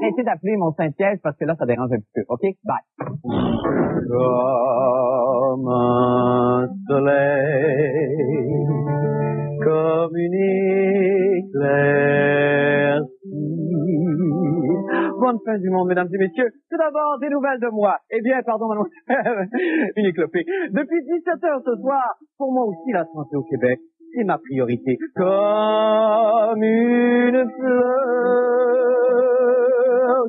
arrêtez d'appeler mon Saint-Piège parce que là, ça dérange un petit peu. OK? Bye. Comme un soleil, comme une éclaircie. Bonne fin du monde, mesdames et messieurs. Tout d'abord, des nouvelles de moi. Eh bien, pardon, mademoiselle, une éclopée. Depuis 17 heures ce soir, pour moi aussi, la santé au Québec, c'est ma priorité. Comme une fleur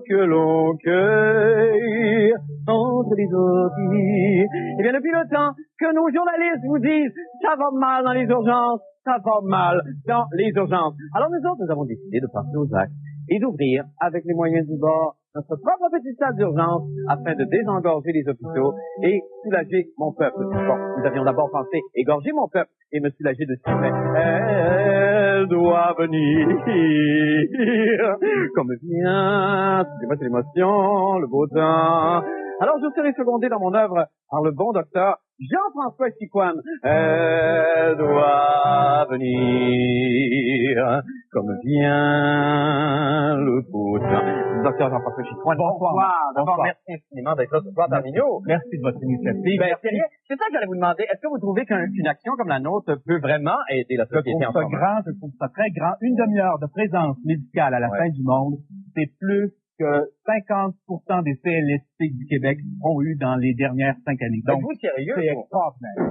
que l'on cueille entre les orties. Eh bien, depuis le temps que nos journalistes vous disent « ça va mal dans les urgences », ça va mal dans les urgences. Alors nous autres, nous avons décidé de passer aux actes et d'ouvrir, avec les moyens du bord, notre propre petite salle d'urgence afin de désengorger les hôpitaux et soulager mon peuple. Bon, nous avions d'abord pensé égorger mon peuple et me soulager de ce fait. Elle doit venir comme vient, excusez-moi, c'est l'émotion, le beau temps. Alors je serai secondé dans mon œuvre par le bon docteur Jean-François Chicoine. Elle doit venir comme vient le beau temps. Docteur Jean-François Chicoine. Bonsoir. D'abord, merci infiniment d'être là ce soir parmi nous. Merci de votre initiative. Ben, c'est ça que j'allais vous demander. Est-ce que vous trouvez qu'une action comme la nôtre peut vraiment aider la société en ce moment? Je trouve ça très grand. Une demi-heure de présence médicale à la fin du monde, c'est plus que 50% des CLSC du Québec ont eu dans les dernières 5 années. Donc, vous sérieux? C'est extraordinaire.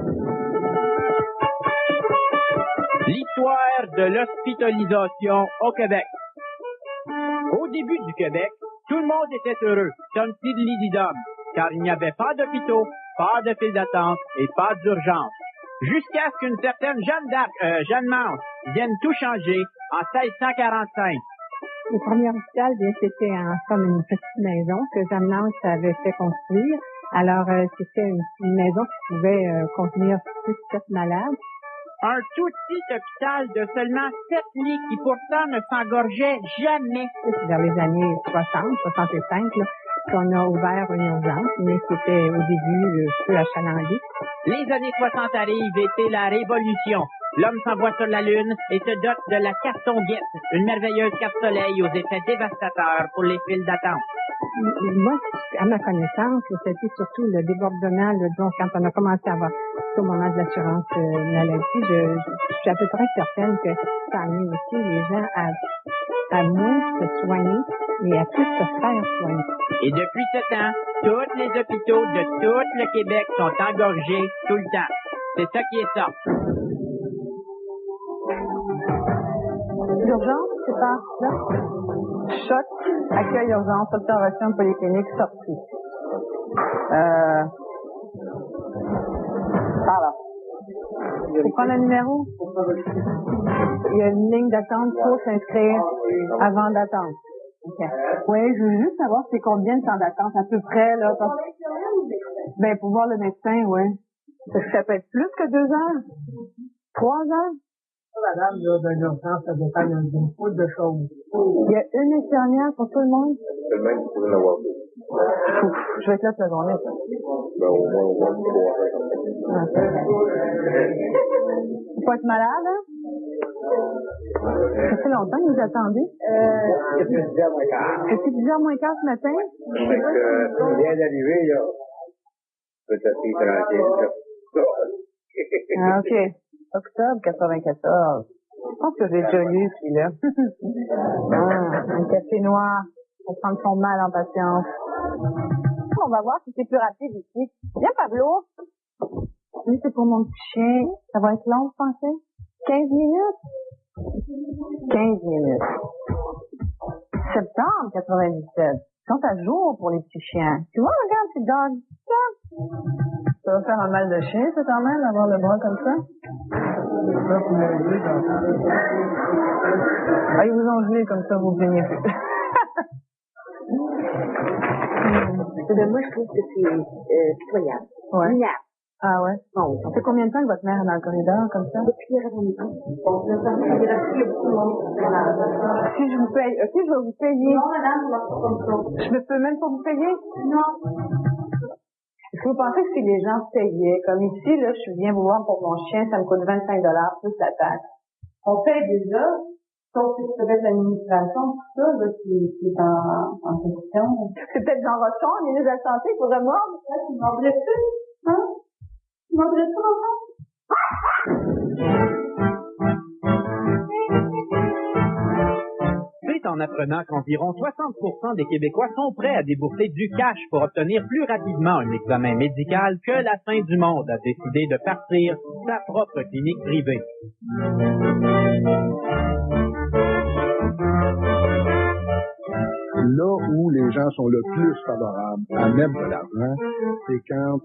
L'histoire de l'hospitalisation au Québec. Au début du Québec, tout le monde était heureux, comme Tidley-Didum, car il n'y avait pas d'hôpitaux, pas de files d'attente et pas d'urgence. Jusqu'à ce qu'une certaine Jeanne Mance vienne tout changer en 1645. Le premier hôpital, c'était comme une petite maison que Jeanne Mance avait fait construire. Alors, c'était une maison qui pouvait contenir 6-7 malades. Un tout petit hôpital de seulement 7 lits qui pourtant ne s'engorgeait jamais. C'est vers les années 60, 65, là, qu'on a ouvert une urgence, mais c'était au début peu achalandé. Les années 60 arrivent et c'est la révolution. L'homme s'envoie sur la Lune et se dote de la cartonguette, une merveilleuse carte-soleil aux effets dévastateurs pour les files d'attente. Moi, à ma connaissance, c'était surtout le débordement, donc quand on a commencé à avoir au moment de l'assurance maladie, je suis à peu près certaine que ça a amené aussi les gens à moins se soigner et à plus se faire soigner. Et depuis ce temps, tous les hôpitaux de tout le Québec sont engorgés tout le temps. C'est ça qui est ça. L'urgence, c'est par là. Choc, accueil urgence, observation polyclinique, sortie. Par là. Faut prendre le numéro. Il y a une ligne d'attente pour s'inscrire avant d'attendre. Okay. Oui, je veux juste savoir c'est combien de temps d'attente à peu près, là. Parce... Ben, pour voir le médecin, oui. Ça peut être plus que 2 heures? 3 heures? Madame, d'une urgence, ça dépend d'une foule de choses. Il y a une infirmière pour tout le monde? C'est le même qui pourrait l'avoir deux. Je vais être là toute la journée, ça. Ben, au moins, 3. Faut pas être malade, hein? Ça fait longtemps que vous attendez? Depuis 10h moins quart. Depuis 10h moins quart ce matin? Fait que, on vient d'arriver, là. Peut-être tranquille. Ah, OK. Octobre 94. Je pense que j'ai déjà lu celui-là. Un café noir pour prendre son mal en patience. On va voir si c'est plus rapide ici. Viens, Pablo. Lui, c'est pour mon petit chien. Ça va être long, vous pensez? 15 minutes? 15 minutes. Septembre 97. Ils sont à jour pour les petits chiens. Tu vois, regarde, petit dog. Ça va faire un mal de chien, ça, quand même, avoir le bras comme ça. Ah, ils vous ont gelé comme ça, vous ne plaignez plus. Moi, je trouve que c'est pitoyable. Ouais. Minable. Ah ouais? Bon, ça fait combien de temps que votre mère est dans le corridor, comme ça? Depuis la révolution. Bon, il y a beaucoup de monde. Si je vous paye, ok, je vais vous payer. Non, madame, on va pas comme ça. Je ne peux même pas vous payer? Non. Est-ce que vous pensez que si les gens payaient, comme ici, là, je viens vous voir pour mon chien, ça me coûte 25$ plus la taxe. On paye déjà. Sauf que c'est peut-être l'administration, tout ça, là, qui est en question. C'est peut-être Jean Rochon, le ministre de la Santé, il faudrait mordre. Tu mordrais-tu? Hein? Tu mordrais-tu, Rochon? C'est en apprenant qu'environ 60% des Québécois sont prêts à débourser du cash pour obtenir plus rapidement un examen médical que la fin du monde a décidé de partir sa propre clinique privée. Là où les gens sont le plus favorables à mettre de l'argent, c'est quand,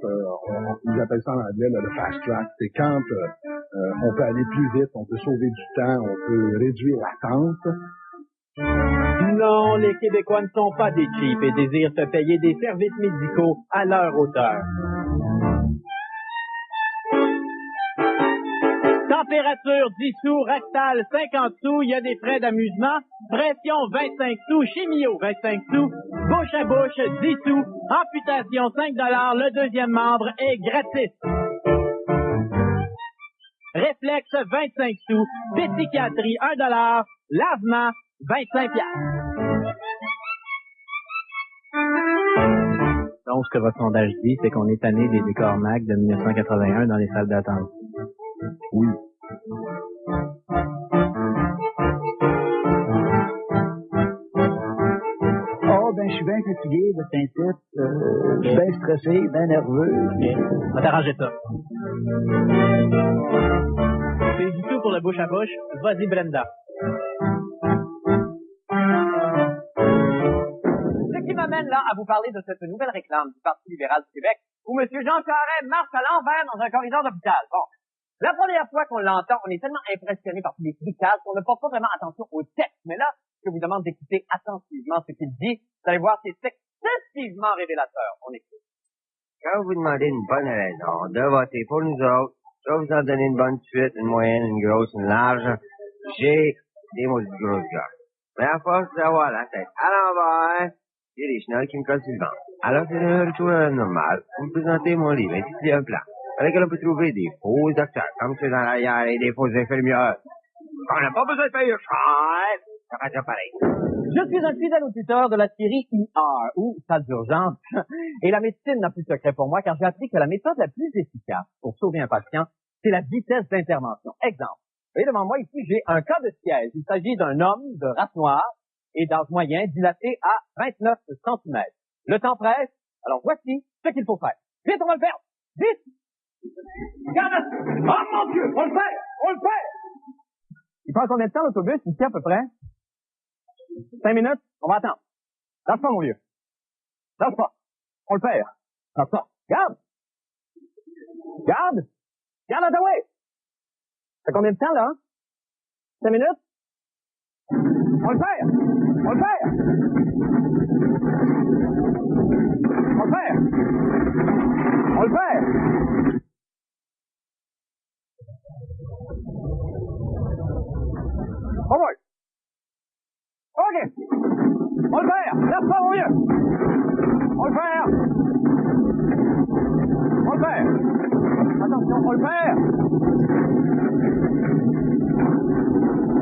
ils appellent ça en anglais le fast track, c'est quand on peut aller plus vite, on peut sauver du temps, on peut réduire l'attente. Non, les Québécois ne sont pas des cheap et désirent se payer des services médicaux à leur hauteur. Température 10 sous, rectal 50 sous, il y a des frais d'amusement, pression 25 sous, chimio 25 sous, bouche à bouche 10 sous, amputation 5 $, le deuxième membre est gratis. Réflexe 25 sous, psychiatrie 1 $, lavement 25 $. Donc, ce que votre sondage dit, c'est qu'on est tanné des décors MAC de 1981 dans les salles d'attente. Oui. Oh, ben, je suis bien fatigué de Saint-Tite. Je suis bien stressé, bien nerveux. On va t'arranger ça. C'est du tout pour le bouche à bouche. Vas-y, Brenda. Ce qui m'amène là à vous parler de cette nouvelle réclame du Parti libéral du Québec où M. Jean Charest marche à l'envers dans un corridor d'hôpital. Bon. La première fois qu'on l'entend, on est tellement impressionné par tous les fricages qu'on ne porte pas vraiment attention au texte. Mais là, je vous demande d'écouter attentivement ce qu'il dit. Vous allez voir, c'est excessivement révélateur. On écoute. Quand vous demandez une bonne raison de voter pour nous autres, je vais vous en donner une bonne suite, une moyenne, une grosse, une large. J'ai des maudites grosses gars. Mais à force d'avoir la tête à l'envers, j'ai des chenolles qui me collent sur le ventre. Alors c'est le retour normal. Vous me présentez mon livre, intitulé Un plan. Avec lequel on peut trouver des faux acteurs, comme ceux dans l'arrière et des faux infirmières. On n'a pas besoin de payer cher. Ça va être pareil. Je suis un fidèle auditeur de la série ER, ou salle d'urgence, et la médecine n'a plus de secret pour moi, car j'ai appris que la méthode la plus efficace pour sauver un patient, c'est la vitesse d'intervention. Exemple. Vous voyez devant moi ici, j'ai un cas de siège. Il s'agit d'un homme de race noire et d'âge moyen dilaté à 29 cm. Le temps presse, alors voici ce qu'il faut faire. Vite, on va le faire! Vite! Regarde! Oh mon Dieu! On le fait! On le fait! Il prend combien de temps l'autobus ici à peu près? 5 minutes? On va attendre. Lâche pas, mon vieux. Lâche pas. On le perd. Lâche pas. Garde! Garde! Garde, Ottawa! Ça fait combien de temps, là? 5 minutes? On le perd! On le perd! On le perd! On le perd! Au revoir. OK. On le perd. Laisse pas, mon vieux. On le perd. On le perd. Attention, on le perd.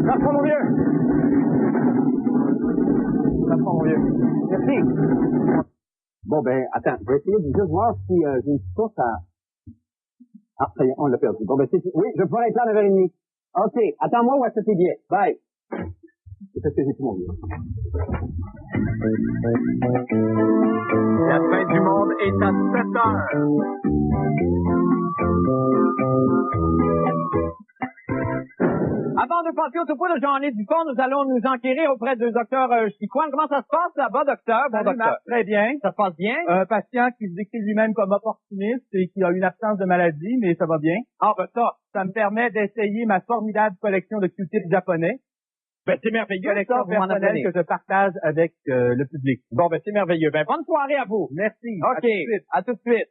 Laisse pas, mon vieux. Laisse pas, mon vieux. Merci. Bon, ben, attends. Je vais essayer de juste voir si j'ai une source à... Ah, ça y est, on l'a perdu. Bon, ben, oui, je vais pouvoir être là à 9h30. OK. Attends-moi, où est-ce que t'es bien? Bye. C'est parce que j'ai tout mon vieux. La fin du monde est à 7 heures. Avant de passer au topo de Jean-René Dupont, nous allons nous enquérir auprès du docteur Chicoine. Comment ça se passe là-bas, docteur? Bon, docteur. Très bien. Ça se passe bien? Un patient qui se décrit lui-même comme opportuniste et qui a une absence de maladie, mais ça va bien. Ah, ben ça me permet d'essayer ma formidable collection de Q-tips japonais. Ben, c'est merveilleux. Collection personnelle que je partage avec le public. Bon, ben, c'est merveilleux. Ben, bonne soirée à vous. Merci. OK. À tout de suite.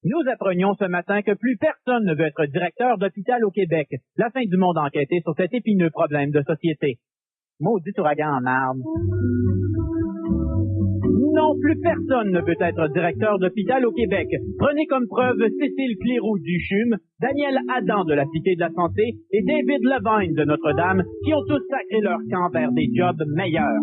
Nous apprenions ce matin que plus personne ne veut être directeur d'hôpital au Québec. La fin du monde enquêtait sur cet épineux problème de société. Maudit ouragan en arbre. Non, plus personne ne veut être directeur d'hôpital au Québec. Prenez comme preuve Cécile Cléroux du CHUM, Daniel Adam de la Cité de la Santé et David Levine de Notre-Dame, qui ont tous sacré leur camp vers des jobs meilleurs.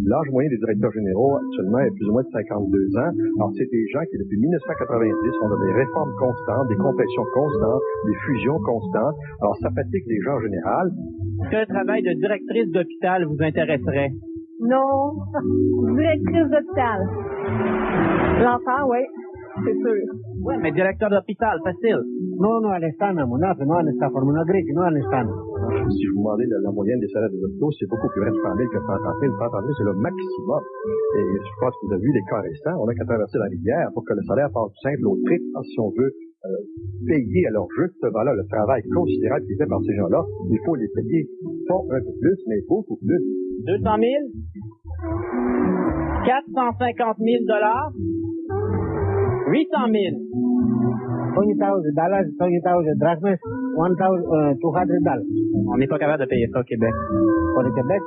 L'âge moyen des directeurs généraux actuellement est plus ou moins de 52 ans. Alors, c'est des gens qui, depuis 1990, ont dans des réformes constantes, des complétions constantes, des fusions constantes. Alors, ça fatigue les gens en général. Est-ce que le travail de directrice d'hôpital vous intéresserait? Non. Directrice d'hôpital. L'enfant, oui. C'est sûr. Oui, mais directeur d'hôpital, facile. No all'estana, monate, no all'estana, formula greca, no all'estana. Si vous demandez la moyenne des salaires des hôpitaux, c'est beaucoup plus près de 100 000 que 130 000. 130 000, c'est le maximum. Et je pense que vous avez vu les cas récents. On a qu'à traverser la rivière pour que le salaire passe du simple au triple. Si on veut payer à leur juste valeur le travail considérable qui est fait par ces gens-là, il faut les payer pas un peu plus, mais beaucoup plus. 200 000? 450 000 $? 800 000? $20,000, $20,000 drachmas, $1,200. On n'est pas capable de payer ça au Québec. For the Quebec?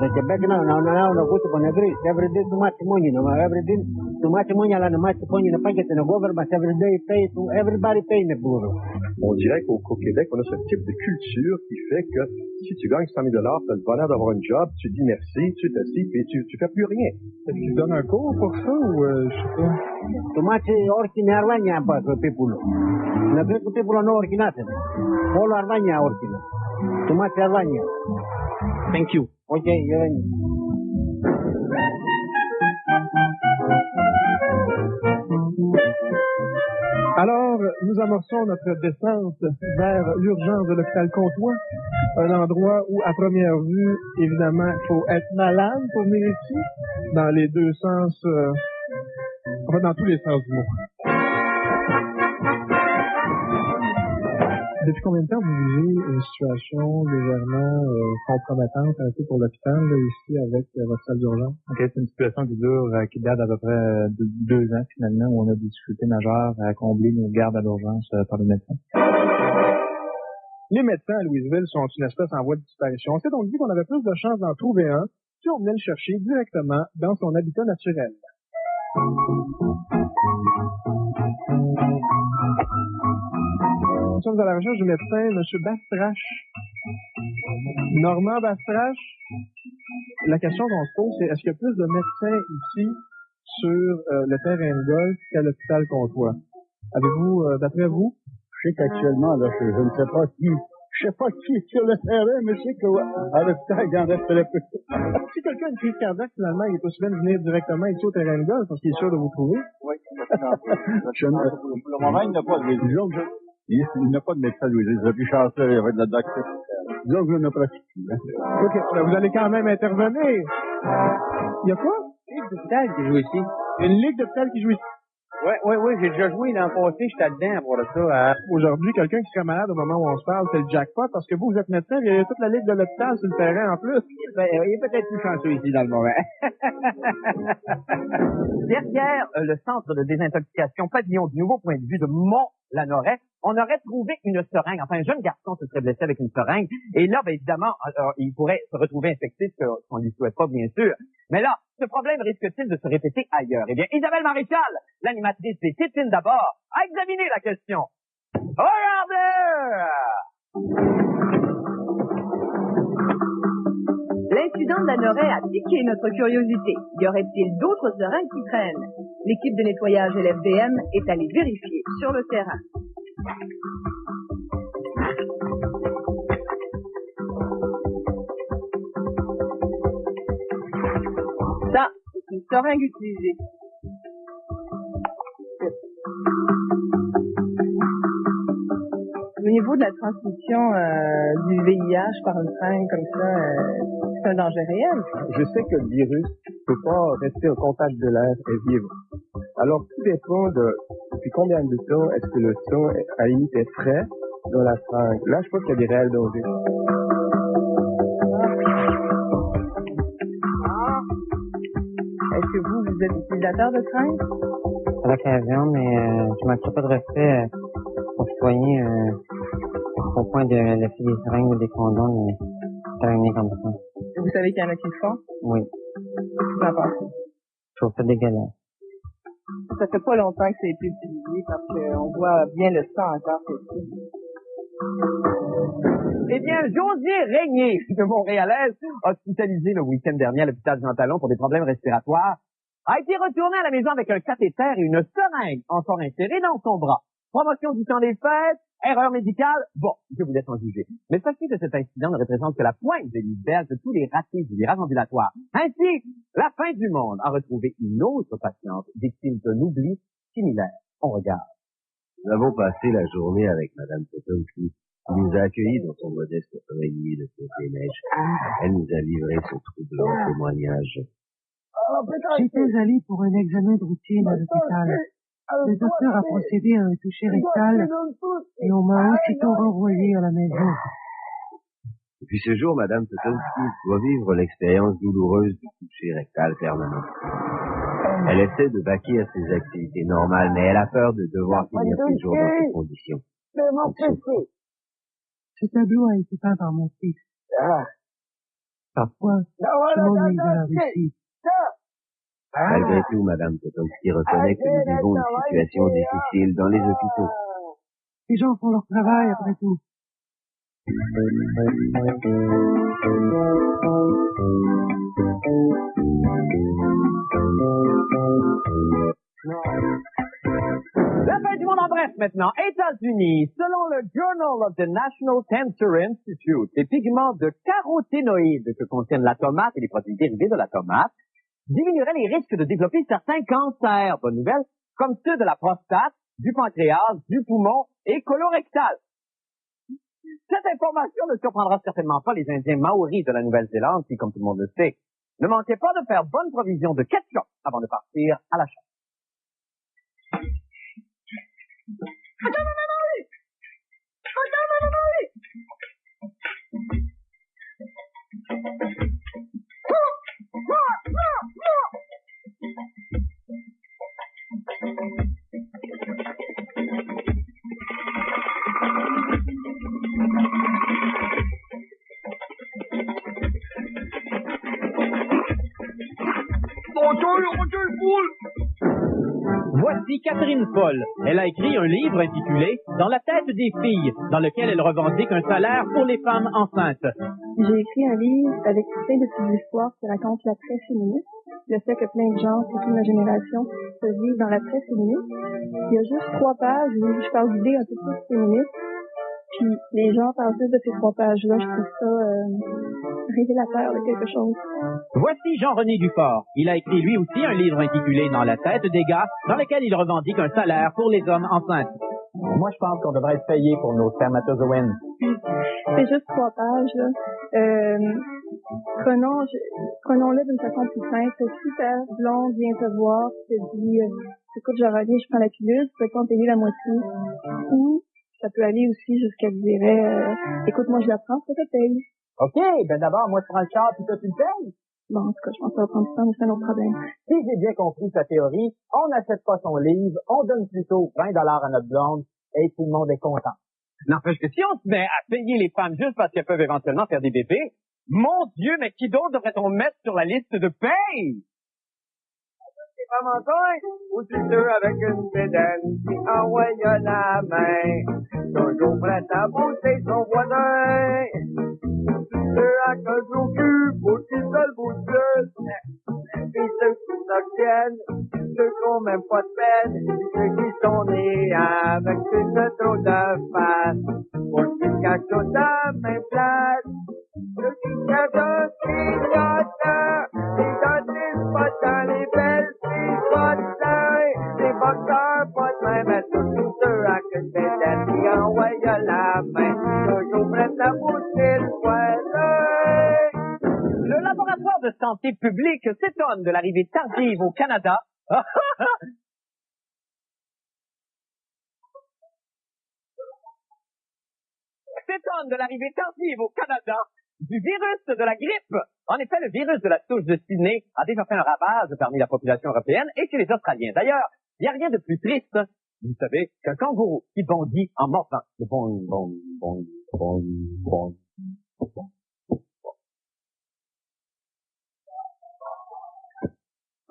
The Quebec, no, go to Conagri. Every day too much money, no, every day too much money, and much money in the pocket in the government, but every day pay to everybody pay in the government. On dirait qu'au Québec, on a ce type de culture qui fait que si tu gagnes 100 000 $, tu as le bonheur d'avoir un job, tu dis merci, tu t'assis, et tu fais plus rien. Est-ce qu'ils donnent un cours pour ça, ou je sais pas? Too much working in Arvania, but people. The people are not working nothing. All Arvania working. Too much Arvania. Thank you. Okay, Alors, nous amorçons notre descente vers l'urgence de l'hôpital Comtois, un endroit où, à première vue, évidemment, il faut être malade pour venir ici, dans les deux sens, enfin, dans tous les sens du mot. Depuis combien de temps vous vivez une situation légèrement compromettante un peu pour l'hôpital, là, ici, avec votre salle d'urgence? Okay, c'est une situation qui date d'à peu près de 2 ans, finalement, où on a des difficultés majeures à combler nos gardes à l'urgence par les médecins. Les médecins à Louisville sont une espèce en voie de disparition. On s'est donc dit qu'on avait plus de chances d'en trouver un si on venait le chercher directement dans son habitat naturel. Nous sommes à la recherche du médecin, M. Bastrache. Normand Bastrache. La question qu'on se pose, c'est est-ce qu'il y a plus de médecins ici sur le terrain de golf qu'à l'hôpital Comtois? Avez-vous, d'après vous? Je sais qu'actuellement, là, je ne sais pas qui est sur le terrain, mais je sais qu'à l'hôpital, il en reste très peu. Si quelqu'un a une crise cardiaque, finalement, il est aussi bien de venir directement ici au terrain de golf parce qu'il est sûr de vous trouver. Oui, pour le moment, il n'y a pas de il n'y a pas de médecin, Louis. Je suis plus chanceux avec le docteur. Disons que je ne pratique plus. OK, vous allez quand même intervenir. Il y a quoi? Une ligue d'hôpital qui joue ici. Une ligue d'hôpital qui joue ici. Oui, j'ai déjà joué l'an passé, j'étais dedans pour ça. Aujourd'hui, quelqu'un qui serait malade au moment où on se parle, c'est le jackpot, parce que vous êtes médecin, il y a toute la ligue de l'hôpital sur le terrain en plus. Ben, il est peut-être plus chanceux ici dans le moment. Derrière le centre de désintoxication pavillon du nouveau point de vue de Mont-Lanoret, on aurait trouvé une seringue. Enfin, un jeune garçon se serait blessé avec une seringue. Et là, ben, évidemment, il pourrait se retrouver infecté, ce qu'on ne lui souhaite pas, bien sûr. Mais là, ce problème risque-t-il de se répéter ailleurs? Eh bien, Isabelle Maréchal, l'animatrice des Tétines d'abord, a examiné la question. Regardez! L'incident de Lanoret a piqué notre curiosité. Y aurait-il d'autres seringues qui traînent? L'équipe de nettoyage LFDM est allée vérifier sur le terrain. Ça, c'est une seringue utilisée. Au niveau de la transmission du VIH par une seringue comme ça, c'est un danger réel. Je sais que le virus ne peut pas rester au contact de l'air et vivre. Alors, tout dépend de depuis combien de temps est-ce que le sang, à la limite, est frais dans la seringue. Là, je pense qu'il y a des réels dangers. Est-ce que vous êtes utilisateur de seringue? À l'occasion, mais je ne manquerai pas de respect aux citoyens au point de laisser des seringues ou des condoms traîner comme ça. Vous savez qu'il y en a qui le font? Oui. Vous en pensez? trouve ça dégueulasse. Ça fait pas longtemps que ça a été utilisé parce qu'on voit bien le sang encore. Eh bien, Josier Régnier, de Montréalaise, hospitalisé le week-end dernier à l'hôpital Jean Talon pour des problèmes respiratoires, a été retourné à la maison avec un cathéter et une seringue encore insérée dans son bras. Promotion du temps des fêtes, erreur médicale, bon, je vous laisse en juger. Mais sachez que cet incident ne représente que la pointe de l'iceberg de tous les ratés du virage ambulatoire. Ainsi, la fin du monde a retrouvé une autre patiente victime d'un oubli similaire. On regarde. Nous avons passé la journée avec Madame Potomski, qui nous a accueillis dans son modeste oreiller de Côte-des-Neiges. Elle nous a livré son troublant témoignage. J'étais allé pour un examen de routine à l'hôpital. Le docteur a procédé à un toucher rectal et on m'a aussitôt renvoyé à la maison. Depuis ce jour, Madame Potomski doit vivre l'expérience douloureuse du toucher rectal permanent. Elle essaie de vaquer à ses activités normales, mais elle a peur de devoir finir ses jours dans ces conditions. Ce tableau a été peint par mon fils. Parfois, je m'ennuie de la Russie. Malgré tout, Madame Potomski reconnaît que nous vivons une situation difficile dans les hôpitaux. Les gens font leur travail après tout. La fin du monde en bref maintenant. États-Unis, selon le Journal of the National Cancer Institute, les pigments de caroténoïdes que contiennent la tomate et les produits dérivés de la tomate diminueraient les risques de développer certains cancers, bonne nouvelle, comme ceux de la prostate, du pancréas, du poumon et colorectal. Cette information ne surprendra certainement pas les Indiens maoris de la Nouvelle-Zélande qui, comme tout le monde le sait, ne manquaient pas de faire bonne provision de ketchup avant de partir à la chasse. Voici Catherine Paul. Elle a écrit un livre intitulé « Dans la tête des filles », dans lequel elle revendique un salaire pour les femmes enceintes. J'ai écrit un livre avec plein de petites histoires qui racontent l'attrait féministe, le fait que plein de gens, surtout ma génération, se vivent dans l'attrait féministe. Il y a juste 3 pages où je parle d'idées un peu plus féministes, puis les gens parlent plus de ces 3 pages-là. Je trouve ça révélateur de quelque chose. Voici Jean-René Dufort. Il a écrit lui aussi un livre intitulé « Dans la tête des gars », dans lequel il revendique un salaire pour les hommes enceintes. Moi, je pense qu'on devrait être payé pour nos spermatozoïdes. C'est juste 3 pages, là. Prenons-le d'une façon plus simple. Si ta blonde vient te voir, te dit, écoute, je reviens, je prends la pilule, tu peux pas en payer la moitié. Ou, ça peut aller aussi jusqu'à dire, écoute, moi, je la prends, ça te paye. OK, ben d'abord, moi, je prends le char, puis toi, tu le payes. Bon, en tout cas, je pense que ça va prendre du temps, mais c'est un autre problème. Si j'ai bien compris sa théorie, on n'achète pas son livre, on donne plutôt 20 $ à notre blonde, et tout le monde est content. N'empêche que si on se met à payer les femmes juste parce qu'elles peuvent éventuellement faire des bébés, mon Dieu, mais qui d'autre devrait-on mettre sur la liste de paye? C'est pas mon coin, ou tu deux avec une bédaine qui envoie la main, toujours prête à pousser son voisin. Ceux à cause au cul, faut qu'ils veulent bouger, et ceux qui s'obtiennent, ceux qui n'ont même pas de peine, ceux qui sont nés avec une trop de face, pour qu'ils cachent tout à même place, ceux qui cherchent un clignoteur, les dentistes pas dans les belles filles, pas de sein, les boxeurs pas de main, mais tous ceux à cause des dettes qui envoient la main, toujours prêts à boucher le poing. Le laboratoire de santé publique s'étonne de l'arrivée tardive au Canada. S'étonne de l'arrivée tardive au Canada du virus de la grippe. En effet, le virus de la souche de Sydney a déjà fait un ravage parmi la population européenne et chez les Australiens. D'ailleurs, il n'y a rien de plus triste, vous savez, qu'un kangourou qui bondit en mordant.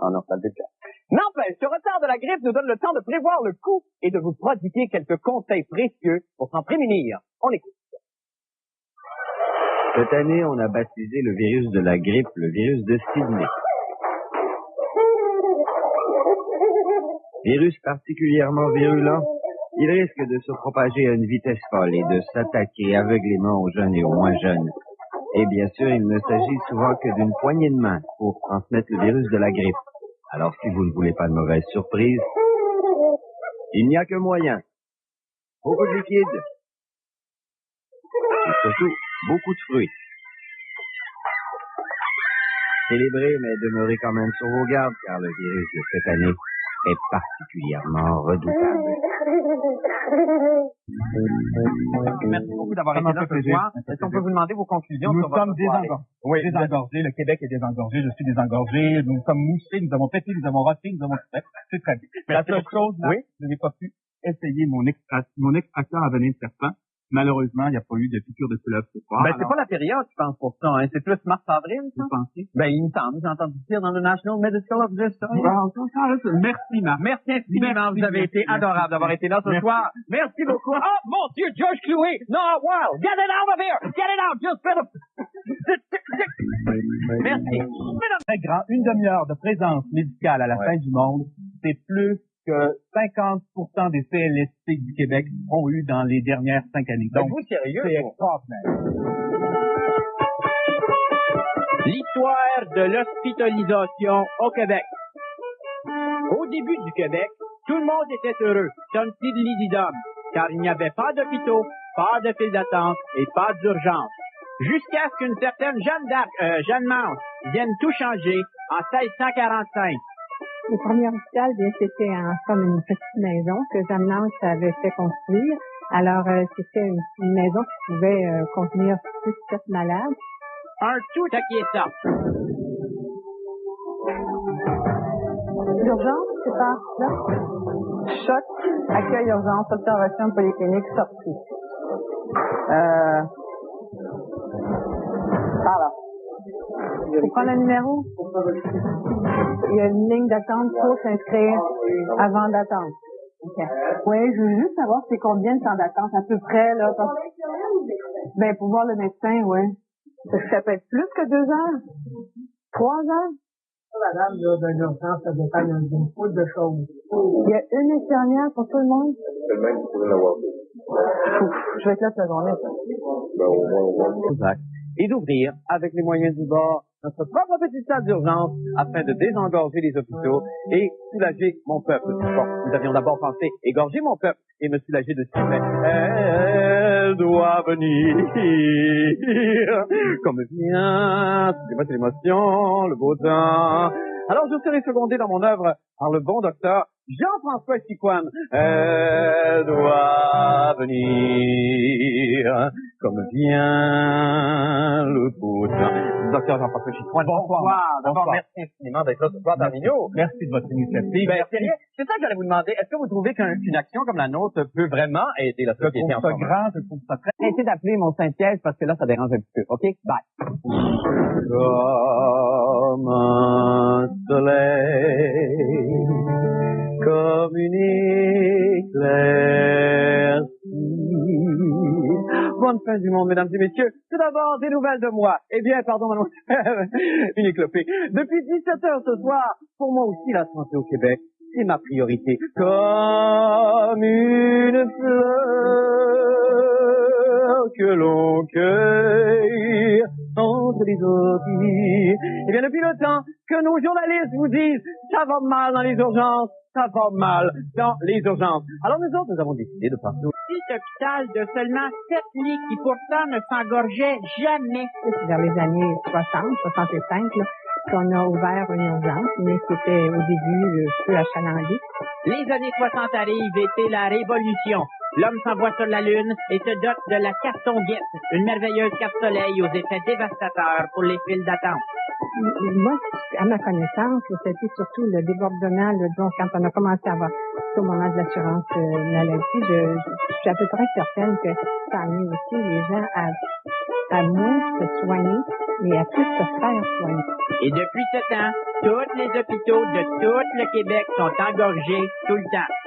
Oh non, ça le déplaît. N'empêche, ce retard de la grippe nous donne le temps de prévoir le coup et de vous prodiguer quelques conseils précieux pour s'en prémunir. On écoute. Cette année, on a baptisé le virus de la grippe le virus de Sydney. Virus particulièrement virulent, il risque de se propager à une vitesse folle et de s'attaquer aveuglément aux jeunes et aux moins jeunes. Et bien sûr, il ne s'agit souvent que d'une poignée de main pour transmettre le virus de la grippe. Alors, si vous ne voulez pas de mauvaises surprises, il n'y a qu'un moyen. Beaucoup de liquide. Et surtout, beaucoup de fruits. Célébrez, mais demeurez quand même sur vos gardes, car le virus de cette année est particulièrement redoutable. Merci beaucoup d'avoir été là ce soir. Est-ce qu'on peut vous demander vos conclusions Nous sur votre sommes soirée? désengorgés. Le Québec est désengorgé. Je suis désengorgé. Nous sommes moussés. Nous avons pété. Nous avons roté. Nous avons tout fait. C'est très bien. Mais la seule chose, là, je n'ai pas pu essayer mon extracteur à venin de serpent. Malheureusement, il n'y a pas eu de piqûre de couleuvre ce soir. Ben, c'est pas la période, je pense, pour ça, hein. C'est plus mars-avril, ça? Vous pensez? Ben, il me semble. J'ai entendu dire dans le National Medical Register. Merci, Marc. Merci infiniment. Vous avez été adorable d'avoir été là ce soir. Merci beaucoup. Oh, mon Dieu, George Clooney. No, wow. Get it out of here. Get it out. Just spit Merci. Très grand. Une demi-heure de présence médicale à la fin du monde, c'est plus que 50% des CLSC du Québec ont eu dans les dernières 5 années. Donc, êtes-vous sérieux? C'est extraordinaire. L'histoire de l'hospitalisation au Québec. Au début du Québec, tout le monde était heureux, comme Sidley-Didom, car il n'y avait pas d'hôpitaux, pas de files d'attente et pas d'urgence. Jusqu'à ce qu'une certaine Jeanne Mance vienne tout changer en 1645. Le premier hôpital, bien, c'était en somme une petite maison que Jeanne Mance avait fait construire. Alors, c'était une maison qui pouvait contenir 6-7 malades. Un tout à qui est ça. L'urgence, c'est pas là. Choc, accueil urgence, observation polyclinique, sortie. Par là. Faut prendre le numéro. Il y a une ligne d'attente pour s'inscrire avant d'attendre. Okay. Oui, je veux juste savoir c'est combien de temps d'attente à peu près, là. Parce... Ben, pour voir le médecin, oui. Parce que ça peut être plus que 2 heures. 3 heures. Madame, là, dans l'urgence, ça dépend d'une foule de choses. Il y a une infirmière pour tout le monde. C'est le même que vous pouvez l'avoir. Je vais être là toute la journée. Ben, au moins. Et d'ouvrir, avec les moyens du bord, notre propre petite salle d'urgence afin de désengorger les hôpitaux et soulager mon peuple. Bon, nous avions d'abord pensé égorger mon peuple et me soulager de ce qui fait. Elle doit venir comme vient, c'est l'émotion, le beau temps. Alors je serai secondé dans mon œuvre par le bon docteur Jean-François Chicoine. Elle doit venir comme vient le beau temps. Docteur Jean-François Chicoine, bonsoir. D'abord, merci infiniment d'être là ce soir parmi nous. Merci de votre initiative. Ben, c'est ça que j'allais vous demander. Est-ce que vous trouvez qu'une action comme la nôtre peut vraiment aider la société en ce moment? Je trouve ça très... Essayez d'appeler mon Saint-Siège parce que là, ça dérange un petit peu. OK? Bye. Comme un soleil, comme une éclaircie. Bonne fin du monde, mesdames et messieurs. Tout d'abord, des nouvelles de moi. Eh bien, pardon, mademoiselle, une éclopée. Depuis 17 heures ce soir, pour moi aussi, la santé au Québec, c'est ma priorité. Comme une fleur que l'on cueille entre les orties. Eh bien, depuis le temps que nos journalistes vous disent « ça va mal dans les urgences », ça va mal dans les urgences. Alors nous autres, nous avons décidé de passer au Petit hôpital de seulement 7 lits qui pourtant ne s'engorgeait jamais. C'est vers les années 60, 65, là, qu'on a ouvert une urgence, mais c'était au début peu achalandé. Les années 60 arrivent et c'est la révolution. L'homme s'envoie sur la Lune et se dote de la carton-guette, une merveilleuse carte-soleil aux effets dévastateurs pour les files d'attente. Moi, à ma connaissance, c'était surtout le débordement, donc quand on a commencé à avoir au moment de l'assurance maladie, je suis à peu près certaine que ça a amené aussi les gens à moins se soigner, mais à plus se faire soigner. Et depuis ce temps, tous les hôpitaux de tout le Québec sont engorgés tout le temps.